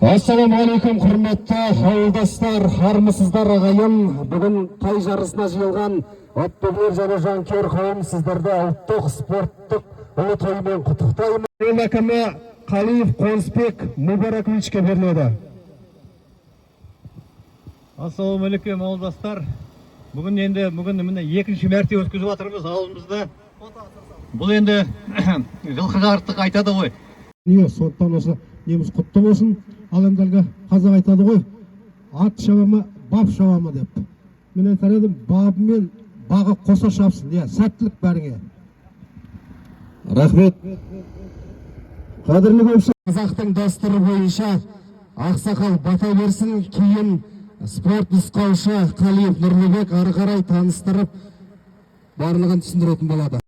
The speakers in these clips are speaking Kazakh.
Ассаламу алейкум, құрметті ауылдастар, армысыздар ағайын. Бүгін тай жарысына жиылған аттөбелер және жанкүйер қауым сіздерді ұлттық спорттық ұлы тоймен құттықтаймын. Ел әкімі Қалиев Қонысбек Мубараковичке беріледі. Ассаламу алейкум ауылдастар. Бүгін міне екінші мәрте өткізіп жатырмыз ауылымызда. Бұл енді жылқыға артық айтады ғой. Сондықтан осы неміз құтты болсын. Ал енді әлгі қазақ айтады ғой, ат шабама, бап шабама деп. Мен айтар едім, бабы мен бағы қоса шапсын. Сәттілік бәріңе. Рахмет. Қадірлі көпшілік, қазақтың дәстүрі бойынша ақсақал бата берсін, кейін спорт нұсқаушы Қалиев Нұрлыбек ары қарай таныстырып, барлығын түсіндіретін болады.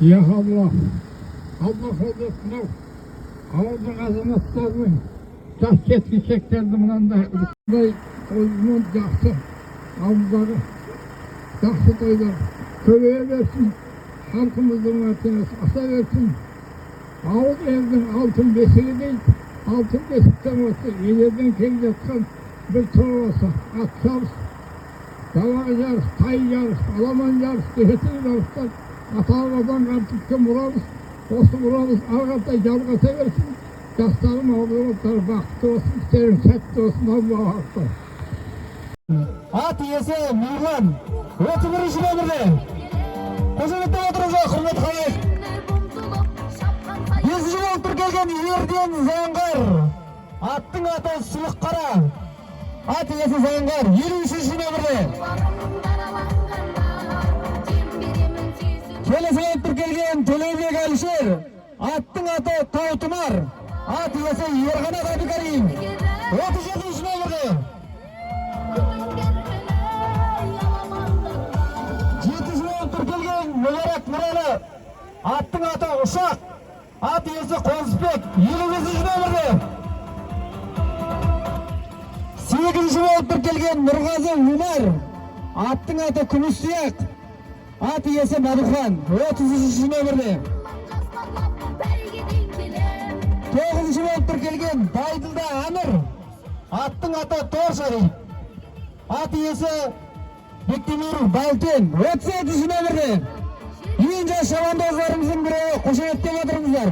Я Аллах, ауылдың азаматтарының жас жеткіншектерді мынандай ойынмен жақсы ауылдағы жақсы тойлар көбейе берсін, халқымыздың мәртебесі аса берсін. Ауыл елдің алтын бесігі дейді, алтын бесіктен осы елден келіп жатқан бір той осы, ат жарыс, далағы жарыс, тай жарыс, аламан жарыс, дегетін жарыстар ата-бабадан артыққа мұрамыз. Осы мұрамыз ағатай жалғаса берсін. Жастарым ауылдары бақытты болсын, істерің сәтті болсын, Аллаға ақпар. Ат иесі Мирлан 31-ші нөмірде. Қошеметтеп отырыңыздар, құрметті халық. 5-ші болып тіркелген Ерден Заңғар. Аттың аты Сұлық Қара. Ат иесі Заңғар 53-ші нөмірде. Келесі болып тіркелген Төлеубек Әлішер. Аттың аты Таутұмар. Ат иесі Ерғанат Әбікәрім 37-ші нөмірде. 7-ші болып тіркелген Мүбәрак Нұралы. Аттың аты Ұшақ. Ат иесі Қонысбек 55-ші нөмірде. 8-ші болып тіркелген Нұрғазы Умар. Аттың аты Күміс-Сияқ. Ат иесі Мадухан 33-ші нөмірде. 9-ші болып тіркелген Байдылда Әмір. Аттың аты Торшари. Ат иесі Бектемир Балтен 37-ші нөмірде. Ең жас шабандоздарымыздың біреуі, қошеметтеп отырыңыздар.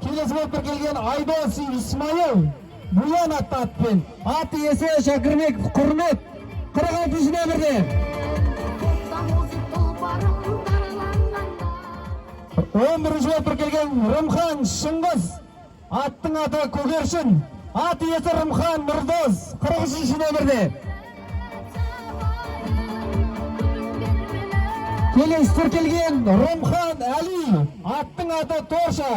Келесі болып тіркелген Айдос Исмайыл Буян атты атпен. Ат иесі Шакірбек Құрмет 46-ші нөмірде. 11-ші болып тіркелген Рымхан Шыңғыз. Аттың аты Көгершін. Ат иесі Рымхан Нұрдос 43-ші нөмірде. Келесі тіркелген Рымхан Әли. Аттың аты Торша.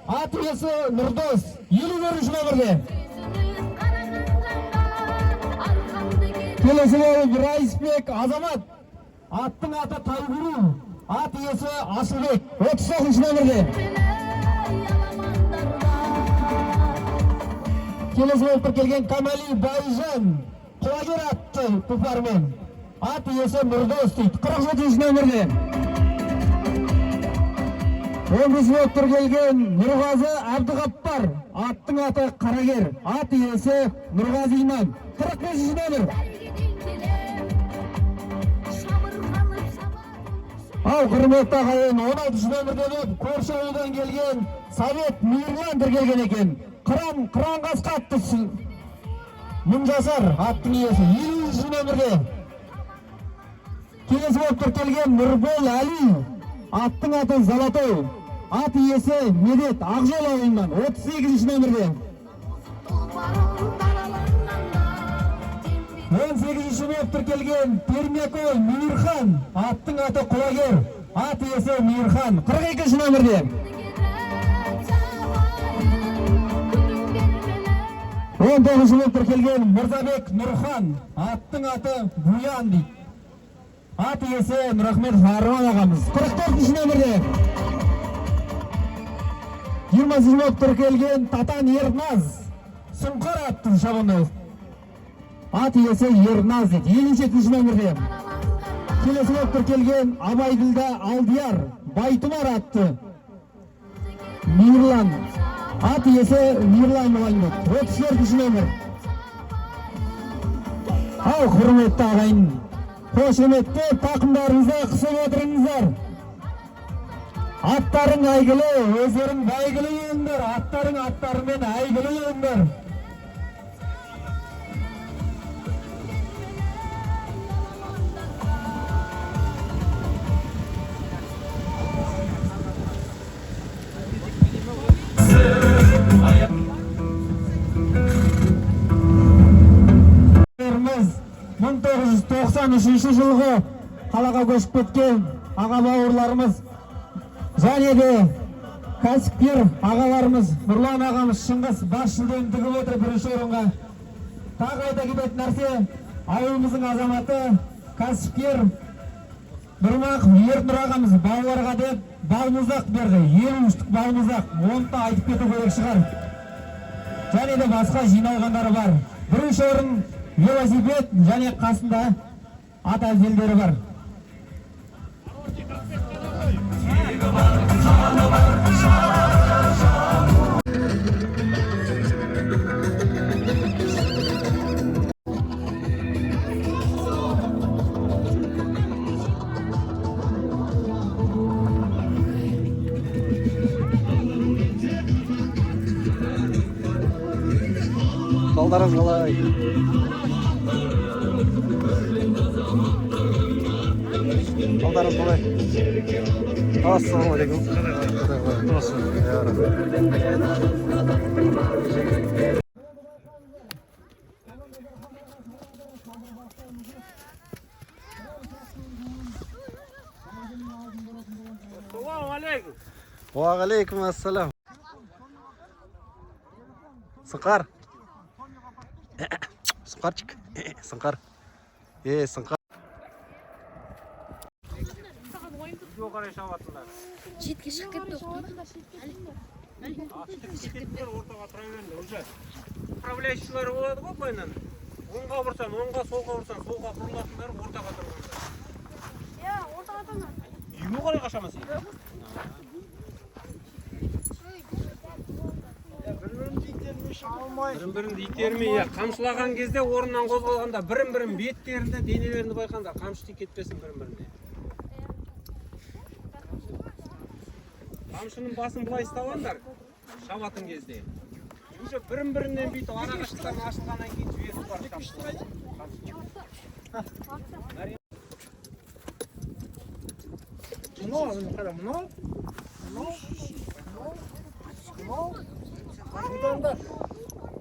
Ат иесі Нұрдос 54-ші нөмірде. Келесі болып Райысбек Азамат. Аттың аты Тайгүру. Ат иесі Асылбек 39-ші нөмірде. Келесі болып тіркелген Камали Байжан Құлагер атты тұлпармен. Ат иесі Нұрдос дейді 47-ші нөмірде. 11-ші болып тіркелген Нұрғазы Әбдіғаппар. Аттың аты Қарагер. Ат иесі Нұрғазы Иман 45-ші нөмір. Ал құрметті ағайын, 16-ші нөмірде болып көрші ауылдан келген Совет Мейірлан тіркелген екен. Қыран қасқа атты Мұңжасар аттың иесі 50-ші нөмірде. Келесі болып тіркелген Нұрбол Әли. Аттың аты Залатой. Ат иесі Медет Ақжол ауылынан 38-ші нөмірде. 18-ші болып тіркелген Пермякой Мейірхан. Аттың аты Құлагер. Ат иесі Мейірхан 42-ші нөмірде. 19-ші болып тіркелген Мырзабек Нұрхан. Аттың аты Буян дейді. Ат иесі Нұрахмет Харман ағамыз 44-ші нөмірде. 20-ші болып тіркелген Татан Ерназ Сұңқар атты шабандоз. Ат иесі Ерназ дейді 57-ші нөмірде. Келесі болып тіркелген Абайділда Алдияр Байтұмар атты Мирлан. Ат иесі Мирлан мұғалімет. 34-ші нөмір. Ал құрметті ағайын. Қошеметті тақымдарыңызға қысып отырыңыздар. Аттарың әйгілі, өздерің бәйгілі еңдер. Аттарың аттарымен әйгілі еңдер. Біз 1993 жылғы қалаға көшіп кеткен аға бауырларымыз және де кәсіпкер ағаларымыз Нұрлан ағамыз Шыңғыс бас жүлдені тігіп отыр бірінші орынға. Тағы айта кететін нәрсе, ауылымыздың азаматы кәсіпкер Нұрмақ Ернұр ағамыз балаларға деп балмұздақ берді. 50 штук балмұздақ, оны да айтып кету керек шығар. Және де басқа жиналғандары бар. Бірінші орын велосипед және қасында ат әбзелдері бар. Балдарыңыз қалай? Балдарыңыз қалай? Ассалаумағалейкум. Уағалейкум ассалам. Сыңқар. Сыңқарчик. Сыңқар. Сыңқар. Жетке шығып кетті. Ортаға тұра берді, уже управляющийлер болады ғой бойынан. Оңға бұрсан, оңға, солға бұрсан, солға бұрылатындар ортаға тұрғандар. Ортаға тұрма. Үйге қарай қашамасың. Бірін-бірін итермей, қамшылаған кезде орнынан қозғалғанда бірін-бірін беттерінде, денелерінде байқанда қамшы тиіп кетпесін бірін-біріне. Қамшының басын былай ұстағандар, шабатын кезде. Уже бірін-бірінен бүйтіп арақашықтарын ашылғаннан кейін жіберіп бар қамшылар.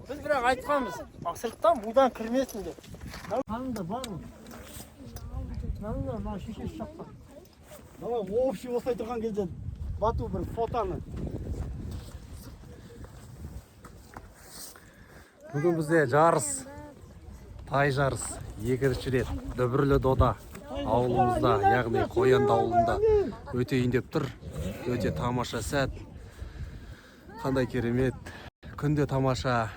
Біз бірақ айтқанбыз, сырттан будан кірмесін деп. Қанында бар ма? Қанында мына шешесі шаққан. Давай общий осылай тұрған кезде бату бір фотоны. Бүгін бізде жарыс, тай жарыс, екінші рет Дүбірлі дода ауылымызда, яғни Қоянды ауылында өтейін деп тұр. Өте тамаша сәт. Қандай керемет, күнде тамаша.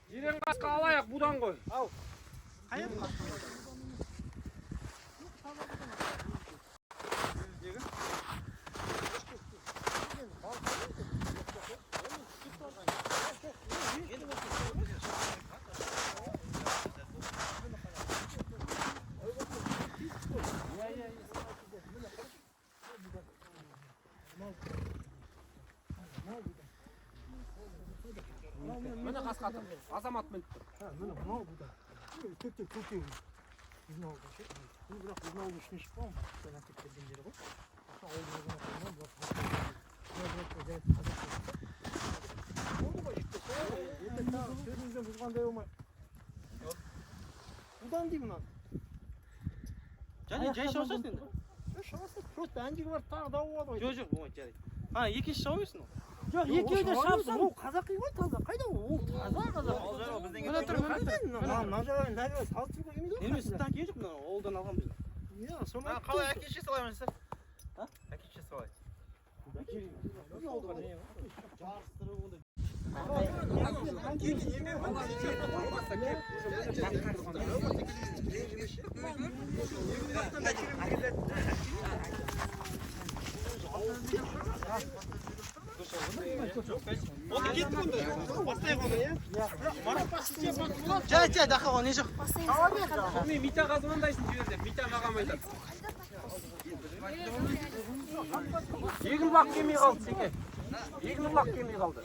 Ерен қасқа алайық будан ғой. Ау. Қайын ма? Міне қасқа тұр, азамат мініп тұр. Міне мынау бұда. Көктеу. Біздің ауылда ше. Бірақ біздің ауылда ішіне шықпауым. Сен әкеп келген жері ғой. Сөзіңізден бұзғандай болмай. Бұдан деймін мынаны. Және жай шауышасың енді? Шауысың. Просто әндегі бар тағы дауы болады ғой. Жоқ, жарайды. Екінші шауысың ол? Жоқ, екеуі де шапсын. Ол қазақи ғой таза. Қайда ол? Таза қазақ. Ол жағы бізден Мына тұр, мына жағын нәбе салып тұруға келмейді ғой. Немесе сырттан келе жоқ, мына ауылдан алған біз. Иә, соны Қалай әкеше салаймын сіздер? Әкеше салайын. Жай, дахаға не жоқ. Мен мита қазғандайсың жерде, мита қағам айтады. Егін бақ келмей қалды Секе. Егін бақ келмей қалды.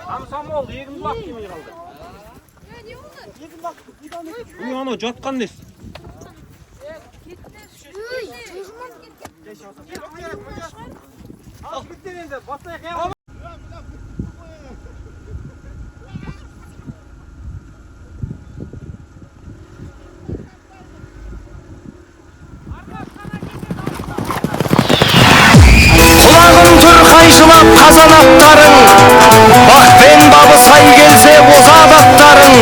Комсомол, егін бақ келмей қалды. Үй ана жатқан несі? Ал біттен енді, бастайық ең. Құлағын түр қайшылап қазан аттарың, бақ пен бабы сай келсе озат аттарың,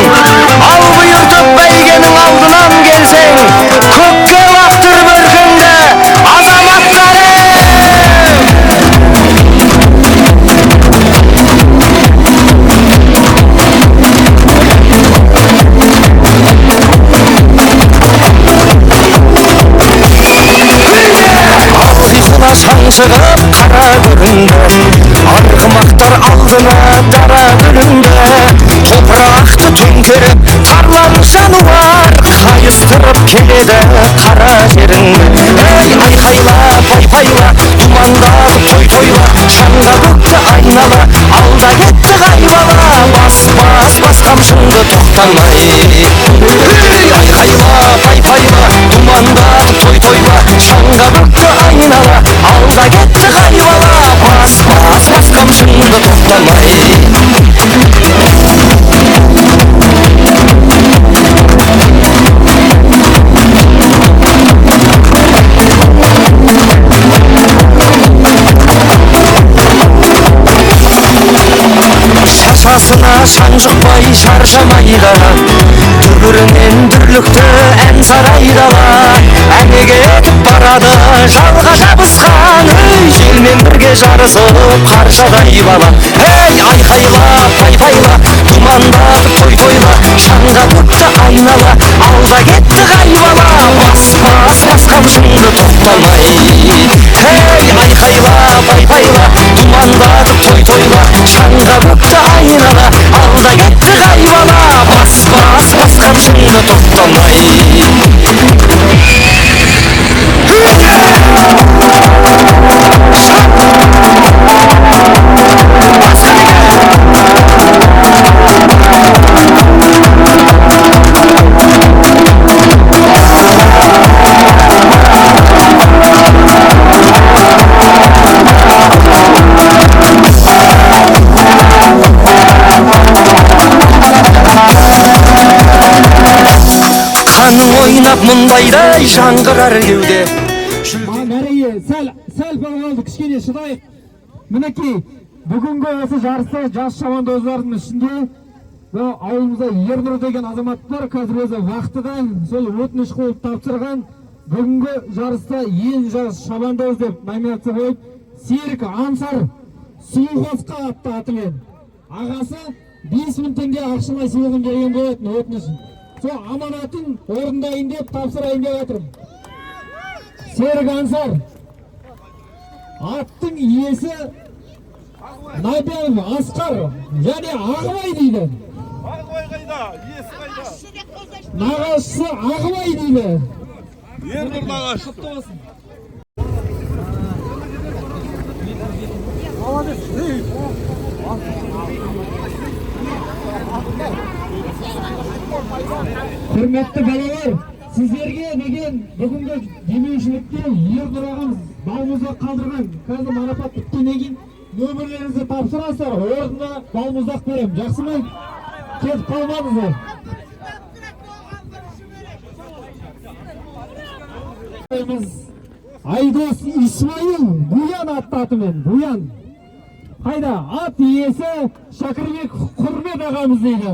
ал бұйыртып бәйгенің алдынан келсең, көкке лақтыр бөркіңді азаматтарың. Шаң шығып қара көрінді, арғымақтар алдына дара бүлінді, топырақты төңкеріп тарлан жануар қайыстырып келеді қара жерінді. Ей айқайла пайпайла, думандағы той-тойла, шаңға көкті айнала, алда кетті қайбала, бас қамшыңды тоқтамай. Айқайла пайпайла, думандағы той-тойла, шаңға көкті айнала, алда кетті қайбала, бас қамшыңды тоқтамай. Шашасына шаң жұқпай шаршамайды, дүбірінен дүрлікті ән сарайдала, әнеге кетіп барады жалға жабысқан, желмен бірге жарысып қаршадай бала. Ей айқайла пайпайла, думандағы той-тойла, шаңға көкті айнала, алда кетті қайбала, бас қамшыңды тоқтамай. Ей айқайла пайпайла, думандағы той-тойла, шаңға көкті айнала, алда кетті қайбала, бас қамшыңды тоқтамай. Қаның ойнап мұндайдай жаңғырар кеуде. Мәреге сәл қалды, кішкене шыдайық. Мінекей, бүгінгі осы жарыста жас шабандоздардың ішінде ауылымызда Ернұр деген азамат бар, қазір өзі вақтыдан сол өтініш қойып тапсырған. Бүгінгі жарыста ең жас шабандоз деп номинация қойып, Серік Ансар Сұлуқосқа атты атымен. Ағасы 5000 теңге ақшалай сыйлығын берген болатын өтінішін. Сол аманатын орындайын деп тапсырайын деп жатырмын. Серік Ансар. Аттың иесі Найбаев Асқар, және Ағыбай дейді. Ағыбай қайда? Иесі қайда? Нағашысы Ағыбай дейді. Ернұр нағашысы. Құрметті балалар, сіздерге деген бүгінгі демеушілікте Ернұр ағамыз балмұздақ қалдырған. Қазір марапат біткеннен кейін нөмірлеріңізді тапсырасыздар, орнына балмұздақ берем. Жақсы ма? Кетіп қалмаңыздар. Айдос Исмаил Буян атты атымен. Буян. Қайда? Ат иесі Шакірбек Құрмет ағамыз дейді.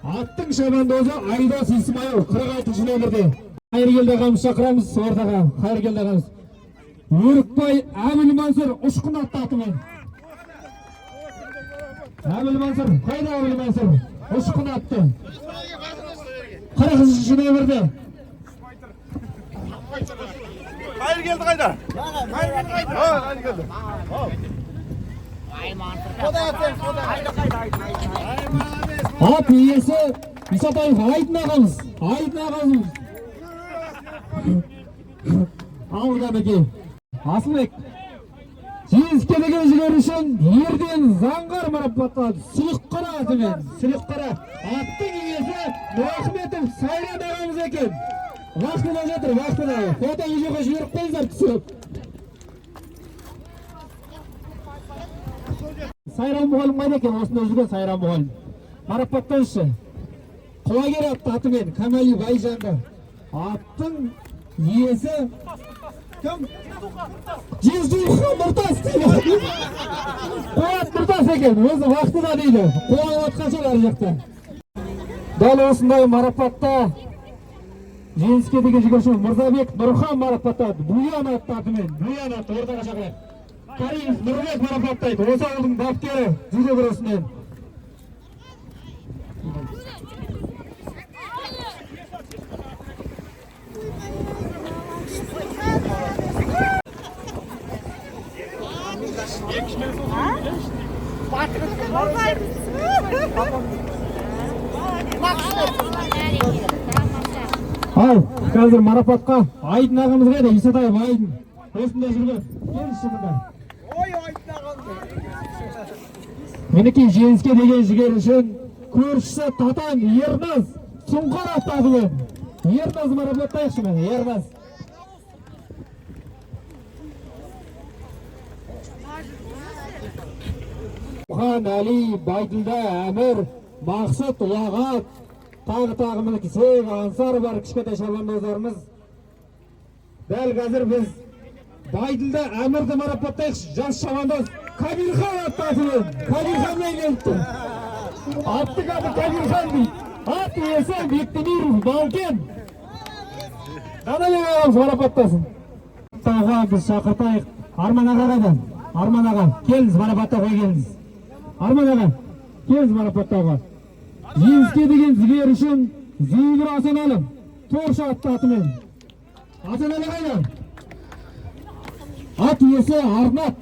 Аттың шабандозы Айдос Исмаил 46 нөмірде. Қайыргелді ағамыз шақырамыз ортаға. Қайыргелді ағамыз. Өрікбай Әбілмансыр Ұшқын атты атымен. Әбілмансыр, қайда Әбілмансыр? Ұшқын атты. 40 нөмірде. Қайыргелді қайда? Қайыргелді қайда? Ат иесі Исатаев Айдын ағамыз. Ал Қанеке. Асылбек. Жеңіске деген жігері үшін ерден заңғар марапатталды. Сыйлық қара атымен. Сыйлық қара. Аттың иесі Нұрахметов Сайран ағамыз екен. Вақтыда жатыр, вақтыда. Фото видеоға жіберіп қойыңыздар түсіріп. Сайран мұғалім қайда екен? Осында жүрген Сайран мұғалім. Марапаттаңызшы. Құлагер атты атымен Камали Байжанды. Аттың иесі кім? Жеңісхан Нұртас дейді. Қуат Нұртас екен. Өзі вақтыда дейді. Қуанып атқан шығар ар жақта. Дәл осындай марапатта жеңіске деген жүгірші Мырзабек Нұрхан марапаттады. Буян атты атымен. Буян атты ортаға шақырады. Каримов Нұрбек марапаттайды. Осы ауылдың бапкері жүзу күресінен. Ал, қазір марапатқа Айдын ағамыз қайда? Исатаев Айдын. Осында жүрген. Келші мұнда. Мінекей жеңіске деген жігер үшін көршісі Татан Ерназ Сұңқар атты атымен. Ерназ марапаттайықшы мен, Ерназ. Мұхан, Әли, Байділда, Әмір, Мақсұт, Ұлағат, тағы мінекей Сейг, Ансар бар кішкентай шабандоздарымыз. Дәл қазір біз Байділда Әмірді марапаттайықшы, жас шабандоз Кабирхан атты атымен. Кабирханмен келіпті. Атты Кабирхан дейді. Ат иесі Бектемиров Балкен. Данабек ағамыз марапаттасын. Тауға біз шақыртайық. Арман аға қайдан? Арман аға, келіңіз марапаттауға келіңіз. Арман аға, келіңіз марапаттауға. Жеңіске деген жігер үшін Зейгір Асаналы Торша атты атымен. Асаналы қайдан? Ат иесі Арнат.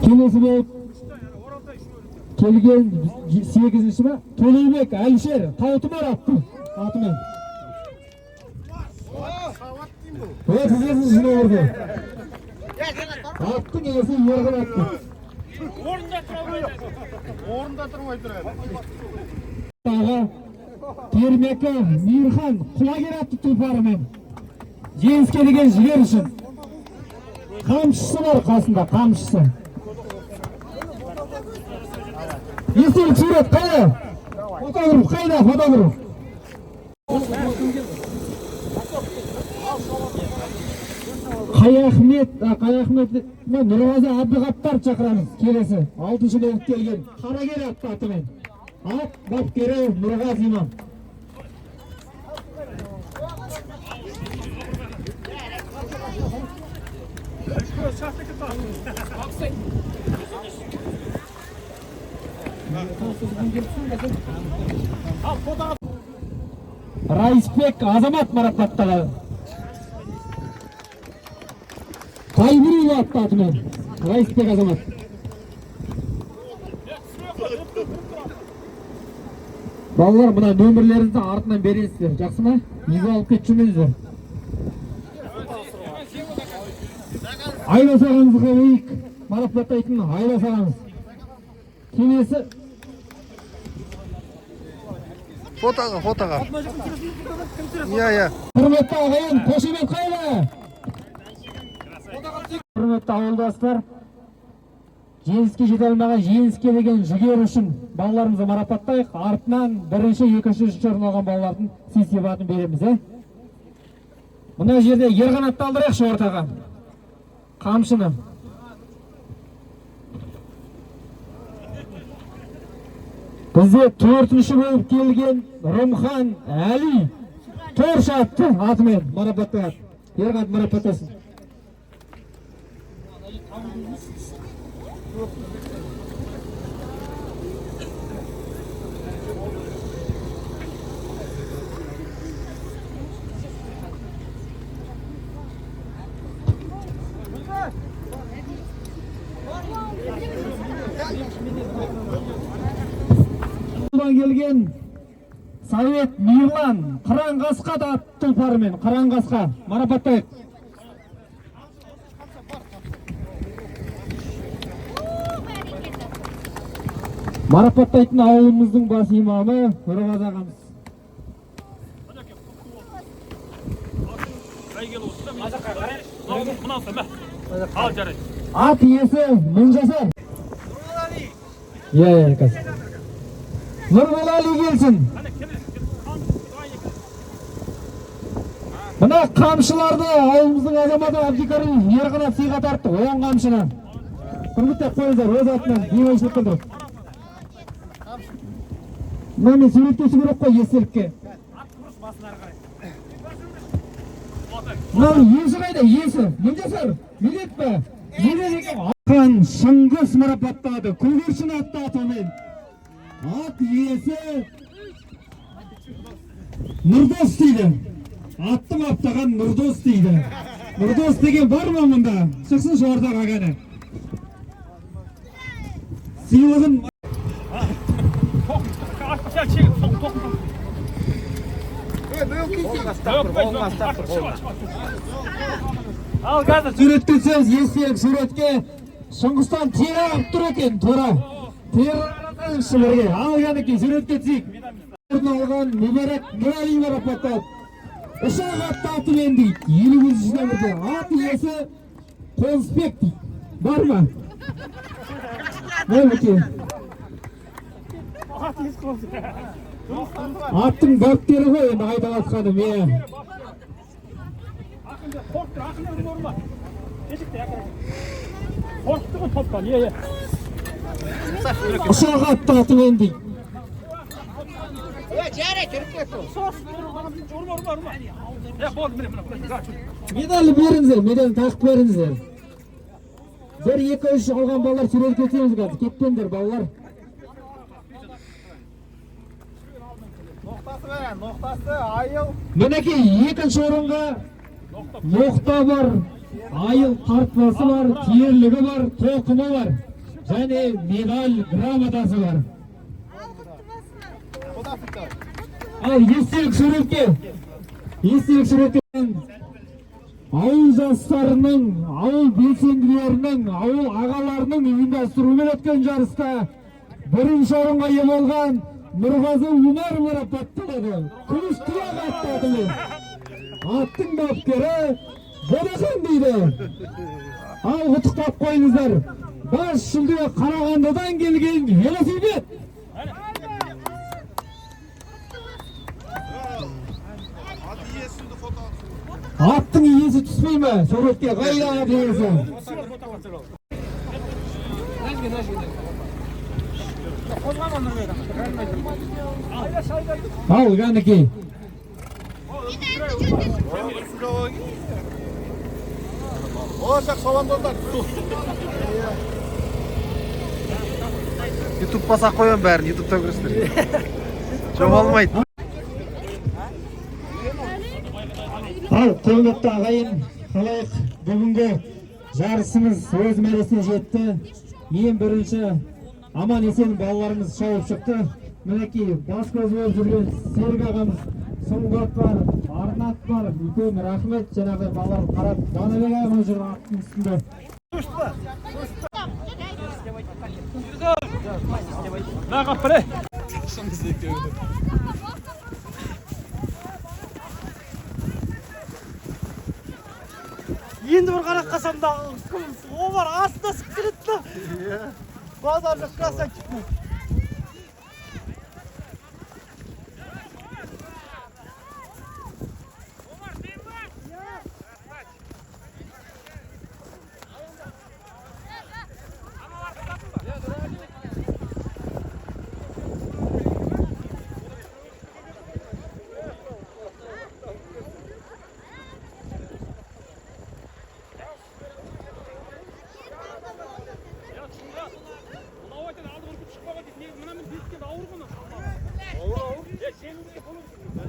Келесі болып келген 8-ші ма? Төлеубек Әлішер Таутұмар атты атымен. 35-ші орды. Аттың иесі Ерғын атты. Орында тұрмай тұрады. Пермекі Мирхан Құлагер атты тұлпарымен. Жеңіске деген жігер үшін. Қамшысы бар қасында, қамшысы. Естелік сурет қайда? Фотограф қайда? Фотограф. Қаяхмет мен Нұрғазы Әбдіғаппар шақырамыз. Келесі 6-шы болып келген Қарагер атты атымен. Ат бапкері Нұрғаз имам. Райысбек Азамат марапатталады. Тайбурил атты атымен. Райысбек Азамат. Балалар, мына нөмірлеріңізді артынан бересіздер. Жақсы ма? Үйге алып кетшімеңіздер. Айдас ағамызға өйік марапаттайтын Айдас ағамыз. Келесі фотоға. Иә. Құрметті ағайын, қошемет қайда? Құрметті ауылдастар, жеңіске жете алмаған жеңіске деген жігер үшін балаларымызды марапаттайық. Артынан 1-ші, 2-ші, 3-ші орын алған балалардың сый-сияпатын береміз. Мына жерде Ерғанатты алдырайықшы ортаға. Қамшыны. Бізде 4-ші болып келген Рымхан Әли Торш атты атымен марапатталады. Ерғат марапаттасын. Келген Совет Мирлан Қыран-қасқа да тұлпарымен Қыран-қасқа марапаттайық. Марапаттайтын ауылымыздың бас имамы Нұрғазы ағамыз. Ат иесі Мыңжасар. Қазір. Нұрболали келсін. Мына қамшыларды ауылымыздың азаматы Абдикарим Ерқанат сыйға тартты. 10 қамшыны. Құрметтеп қойыңыздар, өз атынан демеушілік қылдырып. Мына мен суреттесу керек қой естелікке. Мына есі қайда? Есі. Мыңжасар. Медет пе? Медет екен. Ақан Шыңғыс марапаттады. Көгершін атты атымен. Ат иесі Нұрдос дейді. Атты баптаған Нұрдос дейді. Нұрдос деген бар ма мұнда? Шықсын жоғардағы ағаны. Сыйлығын ал қазір суретке түсеміз. Естелік суретке Шыңғыстан тері ағып тұр екен. Тура ал жәнеке суретке түсейік. Алған Мүбәрәк Нұрали марапатталды. Ұшақ атты атымен дейді. 50-ші нөмірде. Ат иесі Қонысбек дейді. Бар ма? Мәліке. Аттың баптері ғой енді айталатқаны мен. Ұшақ атты атымен дейді. Медалі беріңіздер, медалін тақып беріңіздер. Бір 2-3 алған балалар сурет кетеміз қазір. Кетпеңдер балалар. Ноқтасы бәрін, ноқтасы, айыл. Мінекей екінші орынға ноқта бар, айыл тартпасы бар, тиерлігі бар, тоқымы бар. Және медаль грамотасы бар. Ал естелік суретке ауыл жастарының, ауыл белсенділерінің, ауыл ағаларының ұйымдастыруымен өткен жарыста бірінші орынға ие болған Нұрғазы Умар марапатталды. Күміс тұяқ атты атымен. Аттың бапкері Бодахан дейді. Ал құттықтап қойыңыздар. Бас жүлде Қарағандыдан келген велосипед. Аттың иесі түспей ме? Суретке қайда ат иесі? Ал Ғанеке. Болашақ шабандоздар. YouTube басақ қойын бәрін, YouTube-та көресіздер. Жоғалмайды. Ал құрметті ағайын, қалайық бүгінгі жарысымыз өз мәресіне жетті. Ең бірінші аман есен балаларымыз шауып шықты. Мінекей бас көз болып жүрген Серік ағамыз, Сұңғат бар, Арнат бар, үлкен рахмет. Жаңағы балалар қарап, Данабек ағамыз жүр аттың үстінде. Енді бір қарақ қасамдағы о бар астына сып келетті. Базар жоқ красавчик.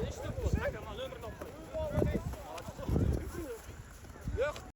İşte bu.